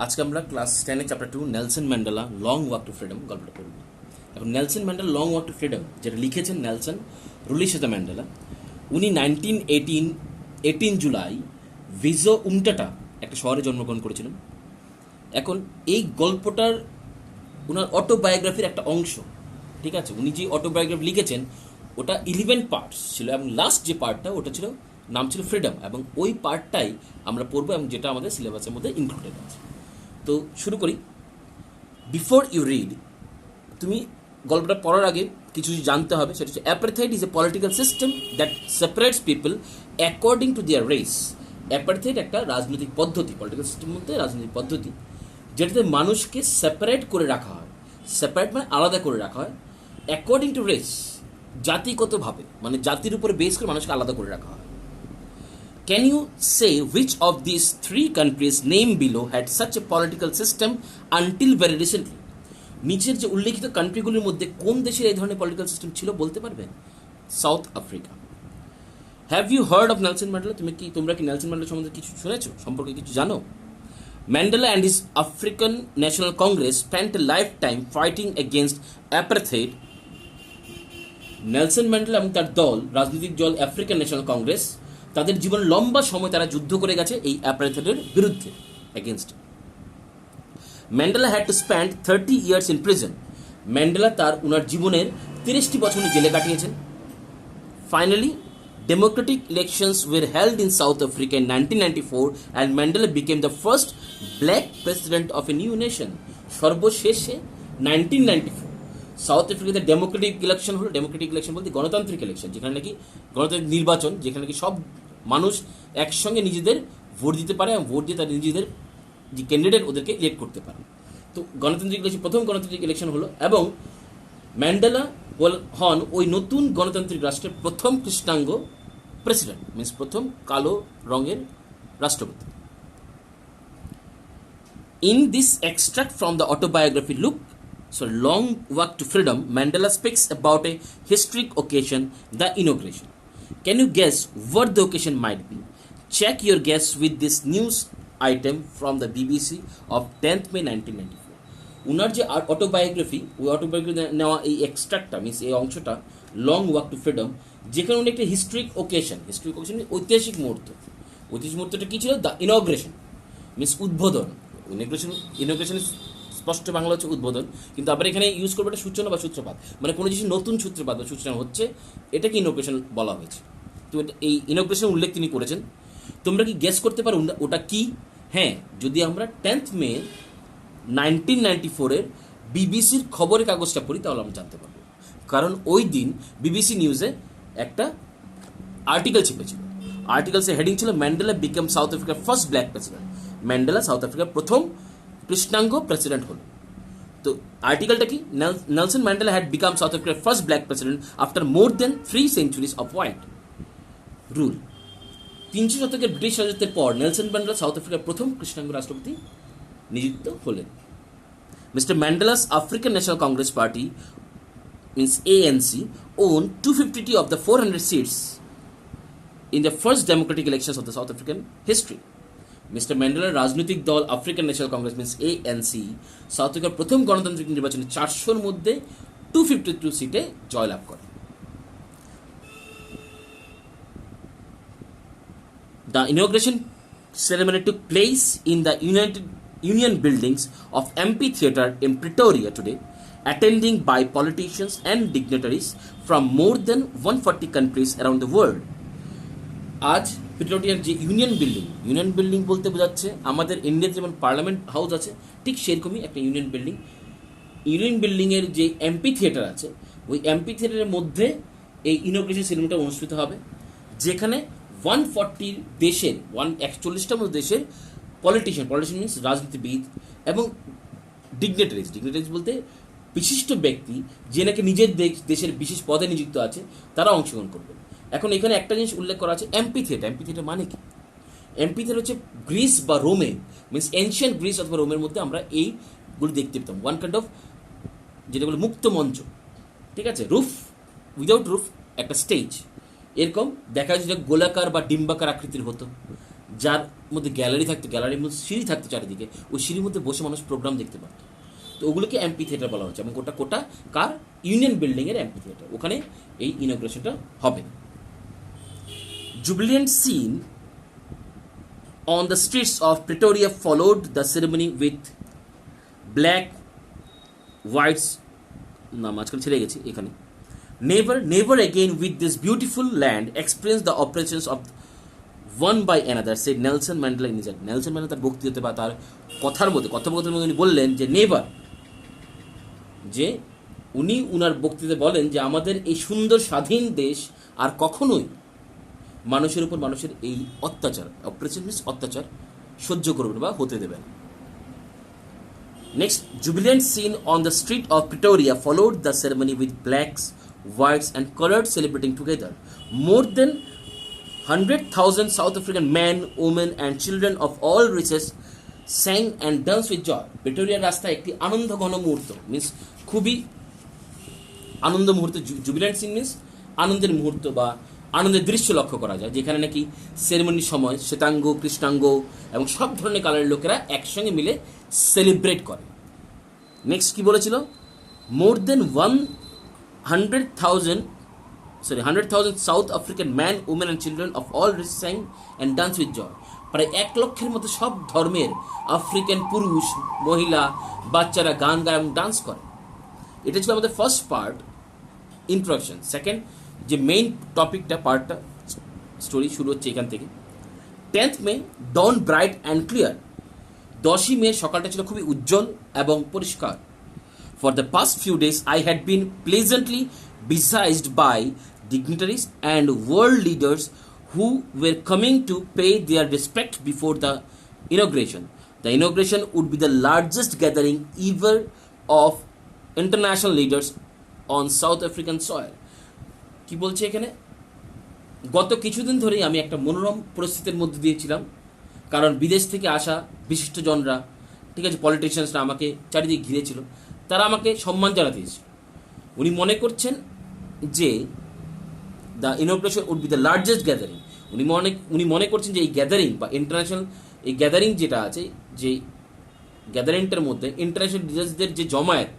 আজকে আমরা class 10 chapter 2 Nelson Mandela long walk two freedom গল্পটা পড়ব। এখন Nelson Mandela long walk two freedom যেটা লিখেছেন নেলসন রুলিশাতা ম্যান্ডেলা, উনি 18 জুলাই ভিজো উমটাটা একটা শহরে জন্মগ্রহণ করেছিলেন। এখন এই গল্পটার ওনার অটোবায়োগ্রাফির একটা অংশ, ঠিক আছে। উনি যে অটোবায়োগ্রাফি লিখেছেন ওটা 11 পার্টস ছিল এবং লাস্ট যে পার্টটা ওটা ছিল নাম ছিল ফ্রিডম, এবং ওই পার্টটাই আমরা পড়বো এবং যেটা আমাদের সিলেবাসের মধ্যে ইনক্লুডেড আছে। তো শুরু করি। বিফোর ইউ রিড, তুমি গল্পটা পড়ার আগে কিছু জানতে হবে, সেটা হচ্ছে apartheid is a political system that separates people according to their race. Apartheid একটা রাজনৈতিক পদ্ধতি, পলিটিক্যাল সিস্টেম মধ্যে রাজনৈতিক পদ্ধতি যেটাতে মানুষকে সেপারেট করে রাখা হয়। সেপারেট মানে আলাদা করে রাখা হয়, অ্যাকর্ডিং টু রেস জাতিগতভাবে, মানে জাতির উপরে বেস করে মানুষকে আলাদা করে রাখা হয়। Can you say which of these three countries named below had such a political system until very recently? নিচের যে উল্লেখিত কান্ট্রিগুলির মধ্যে কোন দেশের এই ধরনের পলিটিক্যাল সিস্টেম ছিল বলতে পারবেন? South Africa. Have you heard of Nelson Mandela? তোমরা কি নেলসন ম্যান্ডেলা সম্বন্ধে কিছু শুনেছো, সম্পর্কে কিছু জানো? Mandela and his African National Congress spent a lifetime fighting against apartheid. Nelson Mandela এবং তার দল, রাজনৈতিক দল আফ্রিকান ন্যাশনাল কংগ্রেস, তাদের জীবন লম্বা সময় তারা যুদ্ধ করে গেছে এই অ্যাপারথাইডের বিরুদ্ধে, against. Mandela had to spend 30 years in prison. Mandela ওনার জীবনের 30টি বছর জেলে কাটিয়েছেন। Finally democratic elections were held in South Africa in 1994 and Mandela became the first black president of a new nation. সর্বশেষে 1994 সাউথ আফ্রিকাতে ডেমোক্রেটিক ইলেকশন হলো। Democratic election বলতে গণতান্ত্রিক ইলেকশন, যেখানে নাকি গণতান্ত্রিক নির্বাচন, যেখানে নাকি সব মানুষ একসঙ্গে নিজেদের ভোট দিতে পারে এবং ভোট দিয়ে তাদের নিজেদের যে ক্যান্ডিডেট ওদেরকে ইলেক্ট করতে পারে। তো গণতান্ত্রিক ইলেকশন প্রথম গণতান্ত্রিক ইলেকশন হলো এবং ম্যান্ডেলা হন ওই নতুন গণতান্ত্রিক রাষ্ট্রের প্রথম কৃষ্ণাঙ্গ প্রেসিডেন্ট, মিনস প্রথম কালো রঙের রাষ্ট্রপতি। In this extract from the autobiography Long Walk to Freedom, Mandela speaks about a historic occasion, the inauguration. Can you guess what the occasion might be? Check your guess with this news item from the BBC of 10th May 1994. উনার যে autobiography, ওই autobiography নেওয়া এই এক্সট্রাক্টটা, means এই অংশটা long walk two freedom, যেখানে উনি একটা হিস্ট্রিক ওকেশন ঐতিহাসিক মুহূর্ত। ঐতিহাসিক মুহূর্তটা কী ছিল? দ্য ইনগ্রেশন, মিনস উদ্বোধন। ইনগ্রেশন স্পষ্ট বাংলা হচ্ছে উদ্বোধন, কিন্তু আবার এখানে ইউজ করবো একটা সূচনা বা সূত্রপাত, মানে কোনো কিছু নতুন সূত্রপাত বা সূচনা হচ্ছে, এটাকে ইনোগ্রেশন বলা হয়েছে। তো এই ইনোগ্রেশন উল্লেখ তিনি করেছেন। তোমরা কি গেস করতে পারো ওটা কি? হ্যাঁ, যদি আমরা 10th মে 1994 বিবিসির খবরের কাগজটা পড়ি তাহলে আমরা জানতে পারবো, কারণ ওই দিন বিবিসি নিউজে একটা আর্টিকেল ছেপেছিল। আর্টিকেলসের হেডিং ছিল ম্যান্ডেলা বিকাম সাউথ আফ্রিকার first black president. Mandela south আফ্রিকার প্রথম কৃষ্ণাঙ্গ প্রেসিডেন্ট হল। তো আর্টিকেলটা কি? Nelson Mandela had become south আফ্রিকার ফার্স্ট ব্ল্যাক প্রেসিডেন্ট আফটার মোর দেন 3 centuries অফ হোয়াইট রুল। 300 শতকের ব্রিটিশ রাজত্বের পর নেলসন ম্যান্ডেলা সাউথ আফ্রিকার প্রথম কৃষ্ণাঙ্গ রাষ্ট্রপতি নিযুক্ত হলেন। Mister Mandela's African National Congress party means ANC owned 250 of the 400 seats in the first democratic elections of the South African history. Mister ম্যান্ডেলার রাজনৈতিক দল African National Congress means ANC south আফ্রিকার প্রথম গণতান্ত্রিক নির্বাচনে 400-র মধ্যে 252 সিটে জয়লাভ করে। The inauguration ceremony took place in the Union buildings of MP Theatre in Pretoria today, attending by politicians and dignitaries from more than 140 countries around the world. আজ প্রিটোরিয়ার যে ইউনিয়ন বিল্ডিং বলতে বোঝাচ্ছে আমাদের ইন্ডিয়ার যেমন পার্লামেন্ট হাউস আছে, ঠিক সেরকমই একটা ইউনিয়ন বিল্ডিংয়ের যে এমপি থিয়েটার আছে, ওই এমপি থিয়েটারের মধ্যে এই ইনোগ্রেশন সেরেমনিটা অনুষ্ঠিত হবে, যেখানে 140 দেশের 141টার মতো দেশের পলিটিশিয়ান মিনস রাজনীতিবিদ এবং ডিগনিটারিজ বলতে বিশিষ্ট ব্যক্তি যে নাকি নিজের দেশের বিশেষ পদে নিযুক্ত আছে, তারা অংশগ্রহণ করবে। এখন এখানে একটা জিনিস উল্লেখ করা আছে, এমপি থিয়েটার মানে কি? এমপি থিয়েটার হচ্ছে গ্রিস বা রোমে, মিনস এনশিয়েন্ট গ্রিস অথবা রোমের মধ্যে আমরা এইগুলো দেখতে পেতাম। ওয়ান কাইন্ড অফ যেটা বলে মুক্ত মঞ্চ, ঠিক আছে, রুফ উইদাউট রুফ, একটা স্টেজ, এরকম দেখা যায় যে গোলাকার বা ডিম্বাকার আকৃতির হতো, যার মধ্যে গ্যালারি থাকতো, গ্যালারির মধ্যে সিঁড়ি থাকতো চারিদিকে, ওই সিঁড়ির মধ্যে বসে মানুষ প্রোগ্রাম দেখতে পারত। তো ওগুলোকে অ্যাম্পি থিয়েটার বলা হচ্ছে, এবং কোটা কার ইউনিয়ন বিল্ডিংয়ের অ্যাম্পি থিয়েটার, ওখানে এই ইনগ্রেশনটা হবে। Jubilant scene on the streets of Pretoria followed the ceremony with black, whites, না মাঝখানে ছেড়ে গেছি এখানে, never again with this beautiful land experience the operations of one by another, said Nelson Mandela in his address. Nelson Mandela তার বক্তৃতাতে বা তার কথোপকথনের মধ্যে উনি বললেন যে নেভার, যে উনি উনার বক্তৃতাতে বলেন যে আমাদের এই সুন্দর স্বাধীন দেশ আর কখনোই মানুষের উপর মানুষের এই অত্যাচার, অপারেশন মিনস অত্যাচার, সহ্য করবে বা হতে দেবে না। Next, jubilant scene on the street of Pretoria followed the ceremony with blacks, whites and colored celebrating together. More than 100,000 South African men, women and children of all races sang and danced with joy. প্রিটোরিয়ার রাস্তায় একটি আনন্দ ঘন মুহূর্ত, means খুবই আনন্দ মুহূর্ত, jubilant scene means আনন্দের মুহূর্ত বা আনন্দের দৃশ্য লক্ষ্য করা যায়, যেখানে নাকি সেরেমনির সময় শ্বেতাঙ্গ, কৃষ্ণাঙ্গ এবং সব ধরনের কালারের লোকেরা একসঙ্গে মিলে সেলিব্রেট করে। নেক্সট কি বলেছিল, more than 100,000 South African man, women and children of all race sang and dance with joy. প্রায় 1 লক্ষের মতো সব ধর্মের আফ্রিকান পুরুষ, মহিলা, বাচ্চারা গান গায় এবং ডান্স করে। এটা ছিল আমাদের ফার্স্ট পার্ট, ইন্ট্রোডাকশন। সেকেন্ড যে মেইন টপিকটা, পার্টটা, স্টোরি শুরু হচ্ছে এখান থেকে। 10th May dawn bright and clear, 10ই মে সকালটা ছিল খুবই উজ্জ্বল এবং পরিষ্কার। For the past few days I had been pleasantly besieged by dignitaries and world leaders who were coming to pay their respect before the inauguration. The inauguration would be the largest gathering ever of international leaders on South African soil. কি বলছে এখানে, গত কিছুদিন ধরেই আমি একটা মনোরম পরিস্থিতির মধ্যে দিয়েছিলাম, কারণ বিদেশ থেকে আসা বিশিষ্টজনরা, ঠিক আছে, পলিটিশিয়ানসরা আমাকে চারিদিকে ঘিরেছিল, তারা আমাকে সম্মান জানাতে এসেছিল। উনি মনে করছেন যে the ingression would be the largest gathering, উনি মনে করছেন যে এই গ্যাদারিং বা ইন্টারন্যাশনাল এই গ্যাদারিং যেটা আছে, যে গ্যাদারিংটার মধ্যে ইন্টারন্যাশনাল লিডার্সদের যে জমায়েত,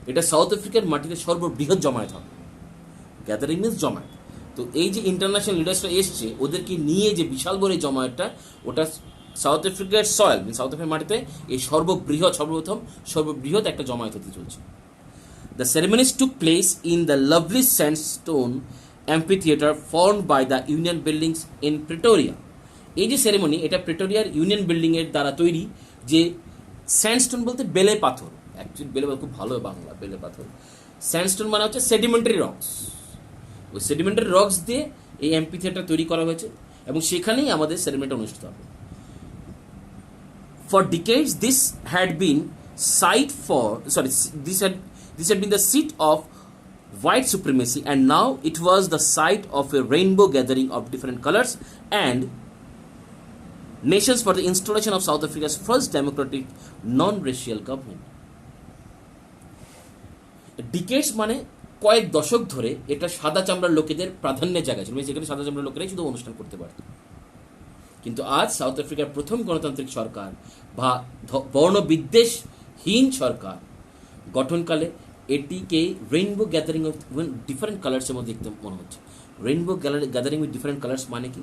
এটা সাউথ আফ্রিকার মাটিতে সর্ববৃহৎ জমায়েত হবে। গ্যাদারিং মিনস জমায়েত। তো এই যে ইন্টারন্যাশনাল লিডার্সরা এসছে, ওদেরকে নিয়ে যে বিশাল বড় এই জমায়েতটা, ওটা সাউথ আফ্রিকার সয়েল, সাউথ আফ্রিকার মাটিতে এই সর্ববৃহৎ একটা জমায়েত হতে চলছে। The ceremonies took place in the lovely sandstone amphitheater formed by the Union Buildings in Pretoria. এই যে সেরেমনি, এটা প্রিটোরিয়ার ইউনিয়ন বিল্ডিংয়ের দ্বারা তৈরি, যে স্যান্ডস্টোন বলতে বেলে পাথর, অ্যাকচুয়ালি বেলে পাথর খুব ভালো বাংলা, বেলে পাথর। স্যান্ডস্টোন মানে হচ্ছে সেডিমেন্টারি রকস, ওই সেডিমেন্টারি রকস দিয়ে এই অ্যাম্পিথিয়েটার তৈরি করা হয়েছে এবং সেখানেই আমাদের সেরেমনিটা অনুষ্ঠিত হবে। For decades this had been the seat of white supremacy, and now it was the site of a rainbow gathering of different colors and nations for the installation of South Africa's first democratic non-racial government. Decades মানে কয়েক দশক ধরে এটা সাদা চামড়ার লোকেদের প্রাধান্যের জায়গা ছিল, যেখানে সাদা চামড়ার লোকেরাই শুধু অনুষ্ঠান করতে পারত। কিন্তু আজ সাউথ আফ্রিকার প্রথম গণতান্ত্রিক সরকার বা বর্ণবিদ্বেষহীন সরকার গঠনকালে এটিকে রেইনবো গ্যাদারিং অফ ডিফারেন্ট কালার্সের মধ্যে দেখতে মনে হচ্ছে। Rainbow gathering with different colours মানে কি,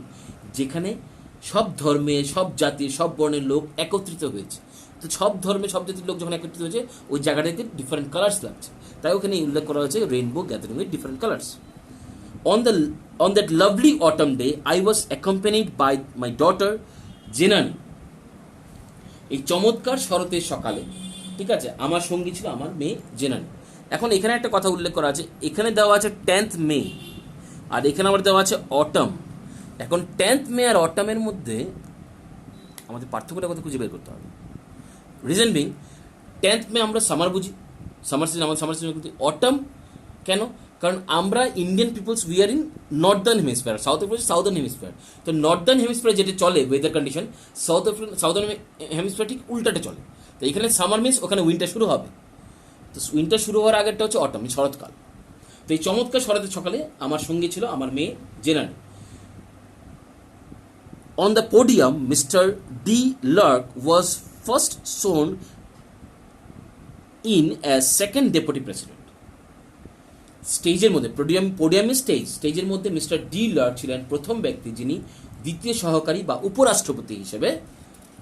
যেখানে সব ধর্মে, সব জাতির, সব বর্ণের লোক একত্রিত হয়েছে। তো সব ধর্মে, সব জাতির লোক যখন একত্রিত হয়েছে, ওই জায়গাটাতে ডিফারেন্ট কালার্স লাগছে, তাই ওখানে উল্লেখ করা হয়েছে rainbow gathering with different colours. On that lovely autumn day, I was accompanied by my daughter Jenani. এই চমৎকার শরতের সকালে, ঠিক আছে, আমার সঙ্গী ছিল আমার মেয়ে জেনানি। এখন এখানে একটা কথা উল্লেখ করা আছে, এখানে দেওয়া আছে 10th মে আর এখানে আবার দেওয়া আছে অটম। এখন 10th মে আর অটমের মধ্যে আমাদের পার্থক্যটা কথা খুঁজে বের করতে হবে। রিজন বিং, 10th মে আমরা সামার বুঝি, সামার সিজন, আমাদের সামার সিজন। কিন্তু অটম কেন? কারণ আমরা Indian peoples, we are in northern hemisphere, South Africa southern hemisphere. তো নর্দার্ন হেমিস্ফিয়ার যেটা চলে ওয়েদার কন্ডিশন, সাউদার্ন হেমিস্ফিয়ার ঠিক উল্টাটা চলে। তো এখানে সামার মিন্স ওখানে উইন্টার শুরু হবে। তো উইন্টার শুরু হওয়ার আগেরটা হচ্ছে অটম, শরৎকাল। তো এই চমৎকার শরতের সকালে আমার সঙ্গে ছিল আমার মেয়ে জেনানি। On the podium, Mr. D. Lerck was first sworn in as second deputy president. স্টেজের মধ্যে পোডিয়ামের স্টেজের মধ্যে মিস্টার ডি লার্ক ছিলেন প্রথম ব্যক্তি যিনি দ্বিতীয় সহকারী বা উপরাষ্ট্রপতি হিসেবে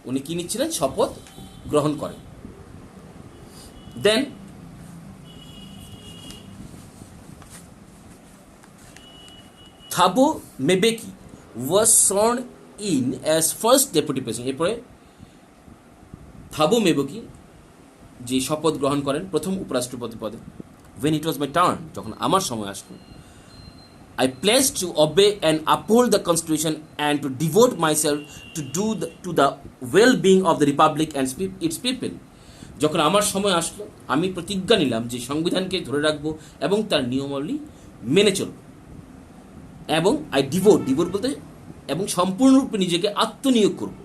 উনি কি নিচ্ছিলেন, শপথ গ্রহণ করেন। দেন থাবো মেবেকি ওয়াজ সর্ন in as first deputy president. এরপরে থাবো মেবেকি যে শপথ গ্রহণ করেন প্রথম উপরাষ্ট্রপতি পদে। When it was my turn, যখন আমার সময় আসলো, I pledged to obey and uphold the Constitution and to devote myself to the well-being of the Republic and its people. যখন আমার সময় আসলো, আমি প্রতিজ্ঞা নিলাম যে সংবিধানকে ধরে রাখবো এবং তার নিয়মাবলী মেনে চলব, এবং ডিভোট বলতে এবং সম্পূর্ণরূপে নিজেকে আত্মনিয়োগ করব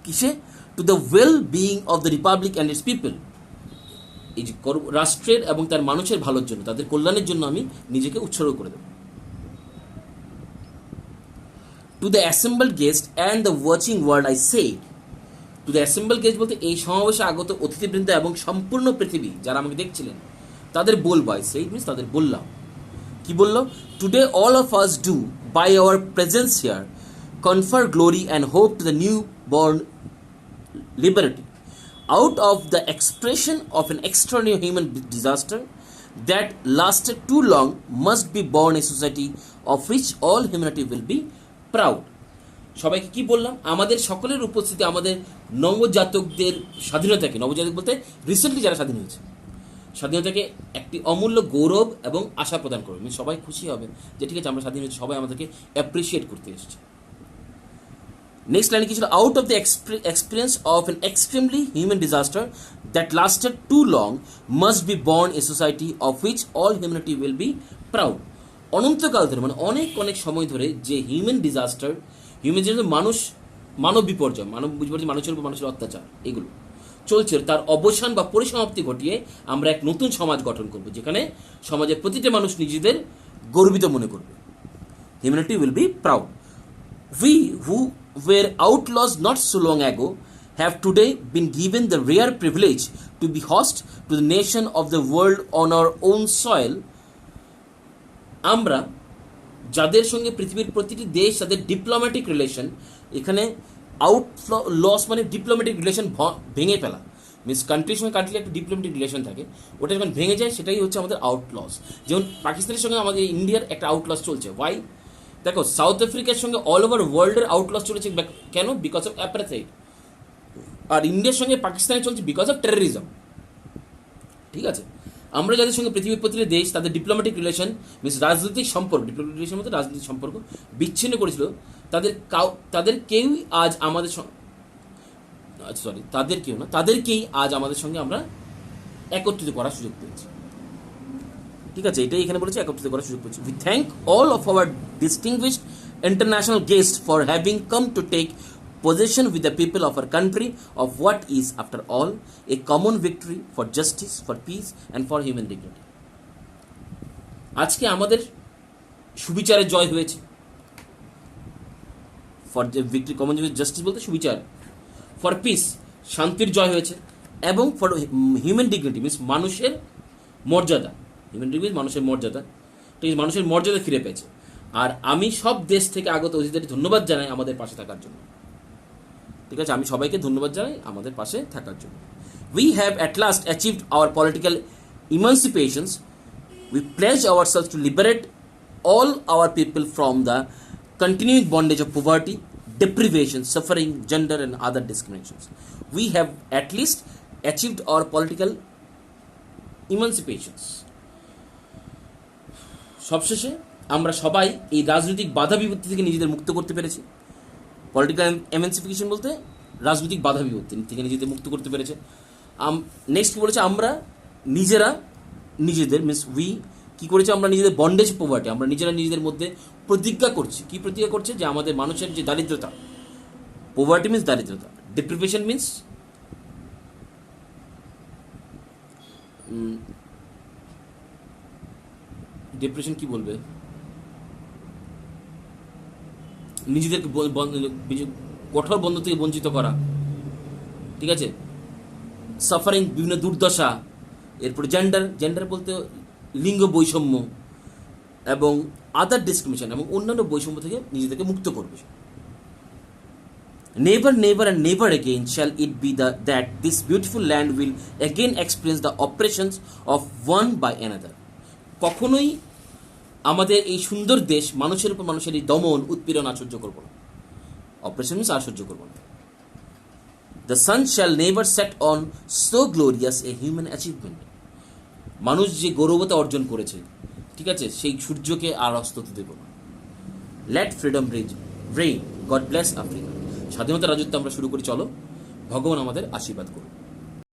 কিসে, to the well being of the Republic and it's people. এই যে রাষ্ট্রের এবং তার মানুষের ভালোর জন্য, তাদের কল্যাণের জন্য আমি নিজেকে উৎসর্গ করে দেব। To the assembled guest and the watching world I said, to the assembled guest বলতে এই সমাবেশে আগত অতিথিবৃন্দ এবং সম্পূর্ণ পৃথিবী যারা আমাকে দেখছিলেন তাদের বলবো, আই সেড মিনস তাদের বললাম। কি বললো? Today all of us do by our presence here confer glory and hope to the new born liberty out of the expression of an extraordinary human disaster that lasted too long must be born a society of which all humanity will be proud. সবাইকে কি বললাম? আমাদের সকলের উপস্থিতি আমাদের নবজাতকদের স্বাধীনতাকে, নবজাতক বলতে রিসেন্টলি যারা স্বাধীন হয়েছে, স্বাধীনতাকে একটি অমূল্য গৌরব এবং আশা প্রদান করবে। সবাই খুশি হবে যে ঠিক আছে আমরা স্বাধীন হয়েছি, সবাই আমাদেরকে অ্যাপ্রিসিয়েট করতে এসেছে। নেক্সট লাইনে কি ছিল? Out of the experience of an extremely human disaster that lasted too long must be born a society of which all humanity will be proud. অনন্তকাল ধরে মানে অনেক সময় ধরে যে হিউম্যান ডিজাস্টার মানব বিপর্যয়, মানুষের উপর মানুষের অত্যাচার এগুলো চলছে, তার অবসান বা পরিসমাপ্তি ঘটিয়ে আমরা এক নতুন সমাজ গঠন করব যেখানে সমাজের প্রতিটা মানুষ নিজেদের গর্বিত মনে করবে। Humanity will be proud. We who were outlaws not so long ago have today been given the rare privilege to be host to the nation of the world on our own soil. আমরা যাদের সঙ্গে পৃথিবীর প্রতিটি দেশ তাদের diplomatic relation, এখানে আউটলস মানে diplomatic relation ভেঙে ফেলা, মিনস কান্ট্রির সঙ্গে কান্ট্রির একটা ডিপ্লোম্যাটিক রিলেশন থাকে, ওটা যখন ভেঙে যায় সেটাই হচ্ছে আমাদের আউটলস। যেমন পাকিস্তানের সঙ্গে আমাদের ইন্ডিয়ার একটা আউটলস চলছে। ওয়াই? দেখো, সাউথ আফ্রিকার সঙ্গে অল ওভার ওয়ার্ল্ডের আউটলস চলেছে কেন? Because of অ্যাপারেথাইড। আর ইন্ডিয়ার সঙ্গে পাকিস্তানে চলছে বিকজ অফ টেররিজম। ঠিক আছে, আমরা যাদের সঙ্গে পৃথিবীর প্রতিটি দেশ তাদের ডিপ্লোম্যাটিক রিলেশন মিনস রাজনৈতিক সম্পর্ক, ডিপ্লোম্যাটিক রিলেশনের মধ্যে রাজনৈতিক সম্পর্ক বিচ্ছিন্ন করেছিল, তাদের কেউই আজ আমাদের তাদেরকেই আজ আমাদের সঙ্গে আমরা একত্রিত করার সুযোগ পেয়েছি। ঠিক আছে, এটাই এখানে বলেছে একত্রিত করার সুযোগ পেয়েছি। We thank all of our distinguished international guest for having come to take possession with the people of our country of what is, after all, a common victory for justice, for peace and for human dignity. আজকে আমাদের সুবিচারের জয় হয়েছে। For victory, common justice বলতে সুবিচার, for piece শান্তির জয় হয়েছে, এবং for human dignity means মানুষের মর্যাদা, হিউম্যান ডিগনিটি মানুষের মর্যাদা, ঠিক আছে, মানুষের মর্যাদা ফিরে পেয়েছে। আর আমি সব দেশ থেকে আগত অতিথিদের ধন্যবাদ জানাই আমাদের পাশে থাকার জন্য। ঠিক আছে, আমি সবাইকে ধন্যবাদ জানাই আমাদের পাশে থাকার জন্য। We have at last achieved our political emancipations. We pledge ourselves to liberate all our people from the continuing bondage of poverty, deprivation, suffering, gender and other discriminations. We have at least achieved our political emancipations. সবশেষে আমরা সবাই এই রাজনৈতিক বাধা বিপত্তি থেকে নিজেদের মুক্ত করতে পেরেছি। পলিটিক্যাল এমানসিফিকেশন বলতে রাজনৈতিক বাধা বিপত্তি থেকে নিজেদের মুক্ত করতে পেরেছে। নেক্সট কি বলেছে? আমরা নিজেদের মিনস উই কি করেছে? আমরা নিজেদের বন্ডেজ পভার্টি, আমরা নিজেদের মধ্যে প্রতিজ্ঞা করছি। কি প্রতিজ্ঞা করছে? যে আমাদের মানুষের যে দারিদ্রতা, পভার্টি মিনস দারিদ্রতা, ডিপ্রিভেশন মিনস ডিপ্রেশন কি বলবে, নিজেদেরকে কঠোর বন্ধ থেকে বঞ্চিত করা, ঠিক আছে, সাফারিং, বিভিন্ন দুর্দশা, এরপরে জেন্ডার বলতে লিঙ্গ বৈষম্য এবং আদার ডিসক্রিমিনেশন এবং অন্যান্য বৈষম্য থেকে নিজেদেরকে মুক্ত করবে। Never and never again shall it be that this beautiful land will again experience the oppressions of one by another. কখনোই আমাদের এই সুন্দর দেশ মানুষের উপর মানুষের এই দমন উৎপীড়ন আর সহ্য করবো না, অপারেশন মিন্স আর সহ্য করবো না। The sun shall never set on so glorious a human achievement. মানুষ যে গৌরবতা অর্জন করেছে, ঠিক আছে, সেই সূর্যকে আর অস্ত হতে দেব না। Let freedom reign. God bless Africa. স্বাধীনতা রাজত্ব আমরা শুরু করি, চলো, ভগবান আমাদের আশীর্বাদ করুন।